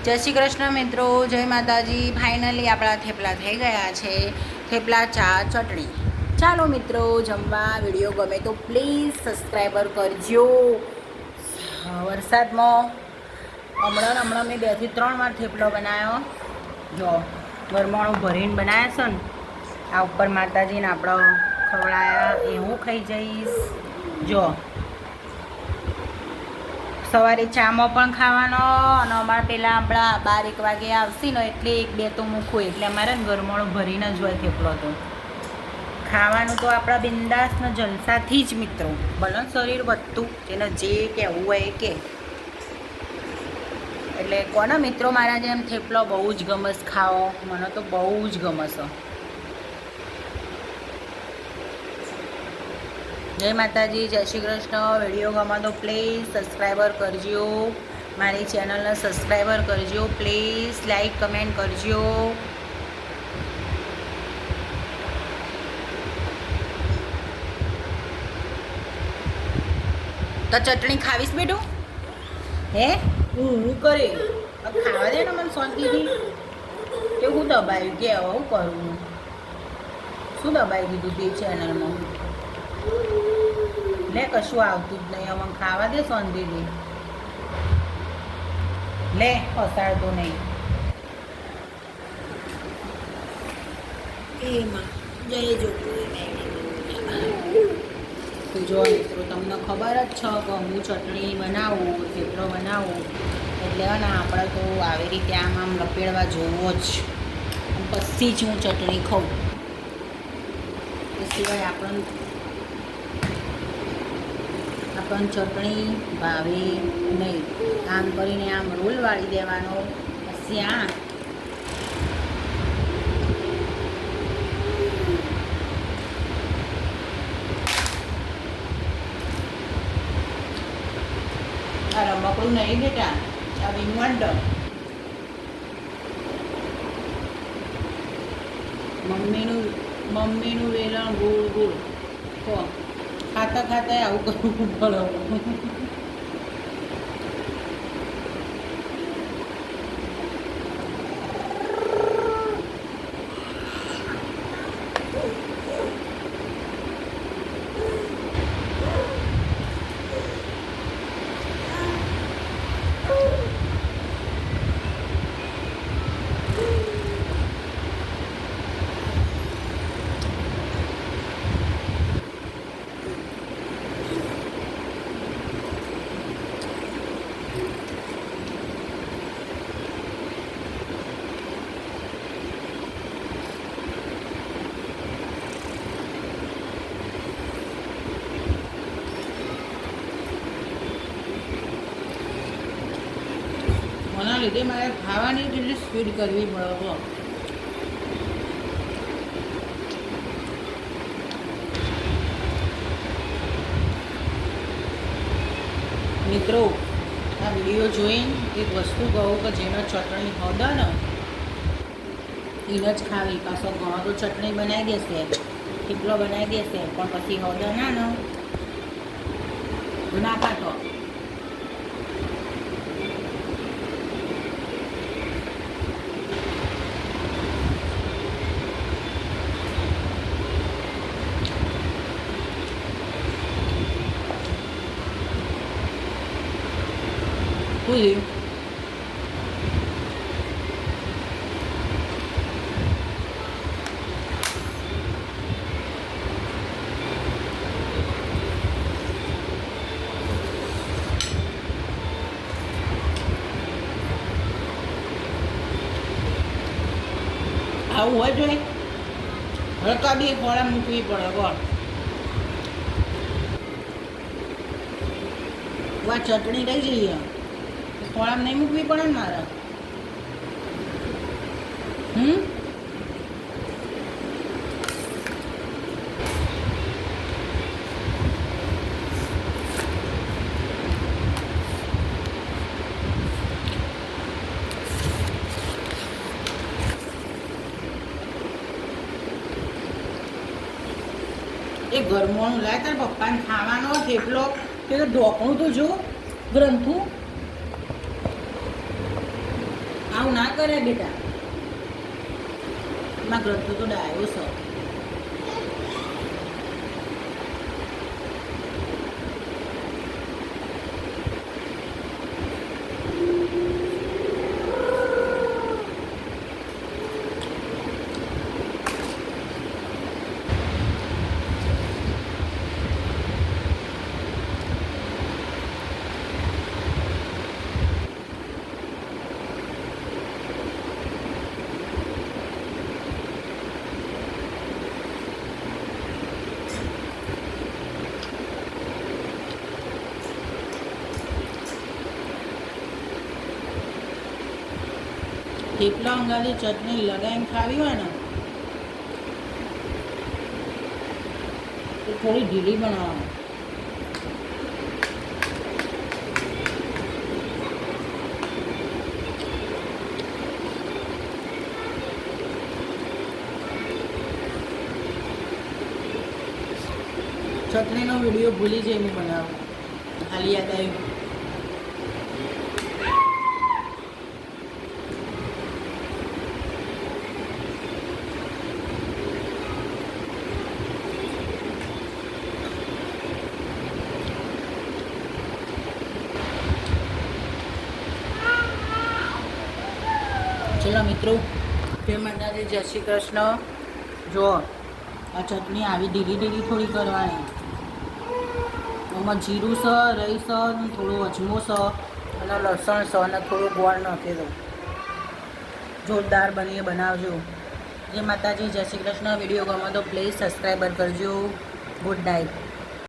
જય શ્રી કૃષ્ણ મિત્રો, જય માતાજી. ફાઇનલી આપણા થેપલા થઈ ગયા છે. થેપલા, ચા, ચટણી. ચાલો મિત્રો જમવા. વિડીયો ગમે તો પ્લીઝ સબસ્ક્રાઈબર કરજો. વરસાદમાં હમણાં મેં 2 થી 3 વાર થેપલો બનાવ્યો. જો ગરમાળું ભરીને બનાવ્યા છે ને, આ ઉપર માતાજીને આપણે ખવડાયા એ હું ખાઈ જઈશ. જો સવારે ચામાં પણ ખાવાનો, અને અમારે પહેલાં આપણા 12-1 વાગે આવશે ને એટલે 1-2 તો મૂકવું, એટલે અમારે ને ગરમાળું ભરીને જ હોય થેપલો. તો ખાવાનું તો આપણા બિંદાસ ને જલસાથી જ મિત્રો. ભલે શરીર વધતું એને જે કહેવું હોય કે. એટલે કોના મિત્રો મારા જેમ થેપલો બહુ જ ગમસ ખાઓ, મને તો બહુ જ ગમસ. જય માતાજી, જય શ્રી કૃષ્ણ. વિડીયો ગમે તો પ્લીઝ સબસ્ક્રાઈબર કરજો. મારી ચેનલને સબસ્ક્રાઈબર કરજો પ્લીઝ. લાઈક કમેન્ટ કરજો. તો ચટણી ખાવીશ બેટું? હે હું કરે ખાવા દે ને મને શાંતિથી. કે હું દબાયું કે હવે હું કરું? શું દબાઈ દીધું તે ચેનલમાં? લે કશું આવતું જ નહીં. હવે ખાવા દે શાંતિથી. લે ફસાડતો નહીં. એમાં જય તો જો મિત્રો તમને ખબર જ છે કે હું ચટણી બનાવું, થેપલો બનાવું એટલે ને આપણે તો આવી રીતે આમ લપેડવા જોવો જ, પછી જ હું ચટણી ખાઉં. એ સિવાય આપણને ચટણી ભાવે નહીં. આમ કરીને આમ રોલ વાળી દેવાનો, પછી આ રમકડું નહીં બેટા, આ વિંગવંડ. મમ્મીનું વેલણ ગોળ ગોળ. તો ખાતા ખાતા આવું કરવું પડે. એના લીધે મારે ખાવાની જેટલી સ્પીડ કરવી પડે. મિત્રો આ વિડીયો જોઈને એક વસ્તુ કહું કે જેનો ચટણી હોદે ને એને જ ખાવી. પાછો ઘણો તો ચટણી બનાવી દેશે, થેપલો બનાવી દેશે, પણ પછી હોદે ના ખાતો. Ui. આવું હોય જોઈએ. હળકા બી ખોળા મૂકવી પડે. બોલ વા ચટણી રહી જઈએ, ખોળામાં નહીં મૂકવી પડે ને મારે. એ ગરમોનું લાય તાર પપ્પાને ખાવાનો થેપલો. કે ઢોકણું તો જો ગ્રંથું આવું ના કરે બેટા. એમાં ગ્રંથો તો ડાયો છે. થેપલા અંગાલી ચટણી લગાવીને ખાવી હોય ને તો થોડી ઢીલી બનાવવાની. ચટણીનો વિડીયો ભૂલી જઈ હું બનાવું, ખાલી યાદ આવ્યું. ચલો મિત્રો, જય માતાજી, જય શ્રી કૃષ્ણ. જો આ ચટણી આવી ઢીલી ઢીલી થોડી કરવાની. એમાં જીરું છે, રઈ છે, થોડું અજમો છે અને લસણ છે અને થોડું ગોળ નાખી દઉં. જોરદાર બની બનાવજો. જય માતાજી, જય શ્રી કૃષ્ણ. વિડીયો ગમે તો પ્લીઝ સબસ્ક્રાઈબર કરજો. Good night.